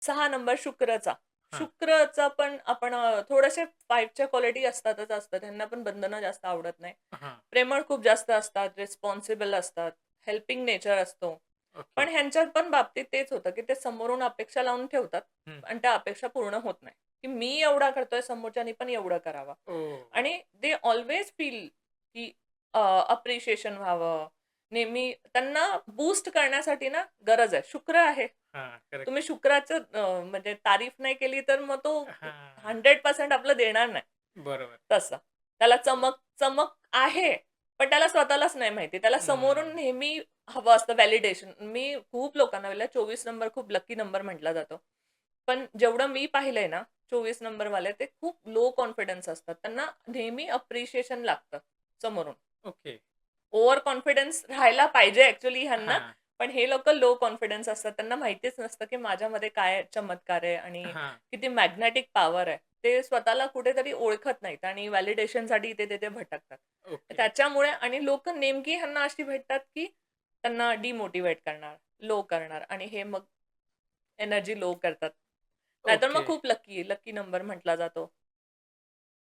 6 number शुक्रचा. हां. शुक्रचा पण आपण थोडेसे 5च्या क्वालिटी असतातच असतात. त्यांना पण बंधनं जास्त आवडत नाही. हां. प्रेमळ खूप जास्त असतात, रिस्पॉन्सिबल असतात, हेल्पिंग नेचर असतो. ओके. पण ह्यांच्यात पण बाबतीत तेच होतं, की ते समोरून अपेक्षा लावून ठेवतात हं. आणि त्या अपेक्षा पूर्ण होत नाही, की मी एवढा करतोय समोरच्यानी पण एवढं करावं. ओह! आणि दे ऑल्वेज फील की अप्रिशिएशन व्हावं. नेहमी त्यांना बूस्ट करण्यासाठी ना गरज आहे. शुक्र आहे. हां. करेक्ट. तुम्ही शुक्राचं म्हणजे तारीफ नाही केली तर मग तो हां. 100% आपलं देणार नाही. बरोबर. तसं. त्याला चमक चमक आहे, पण त्याला स्वतःलाच नाही माहिती. त्याला समोरून हं. नेहमी हवं असतं व्हॅलिडेशन. मी खूप लोकांना पाहिलं 24 नंबर खूप लकी नंबर म्हटला जातो. पण जेवढं मी पाहिलंय ना 24 नंबरवाले ते खूप लो कॉन्फिडन्स असतात. त्यांना नेहमी अप्रिशिएशन लागतं समोरून. ओके. ओव्हर कॉन्फिडन्स राहायला पाहिजे ॲक्चुअली ह्यांना, हां. पण हे लोकं लो कॉन्फिडन्स असतात. त्यांना माहितीच नसतं, की माझ्यामध्ये काय चमत्कार आहे आणि हां. किती मॅग्नेटिक पॉवर आहे. ते स्वतःला कुठेतरी ओळखत नाहीत आणि व्हॅलिडेशनसाठी इथे-तिथे भटकतात. ओके. त्याच्यामुळे आणि लोकं नेमकी ह्यांना अशी भेटतात, की त्यांना डिमोटिव्हेट करणार, लो करणार आणि हे मग एनर्जी लो करतात. नाहीतर ओके. मग खूप लकी, लकी नंबर म्हटला जातो.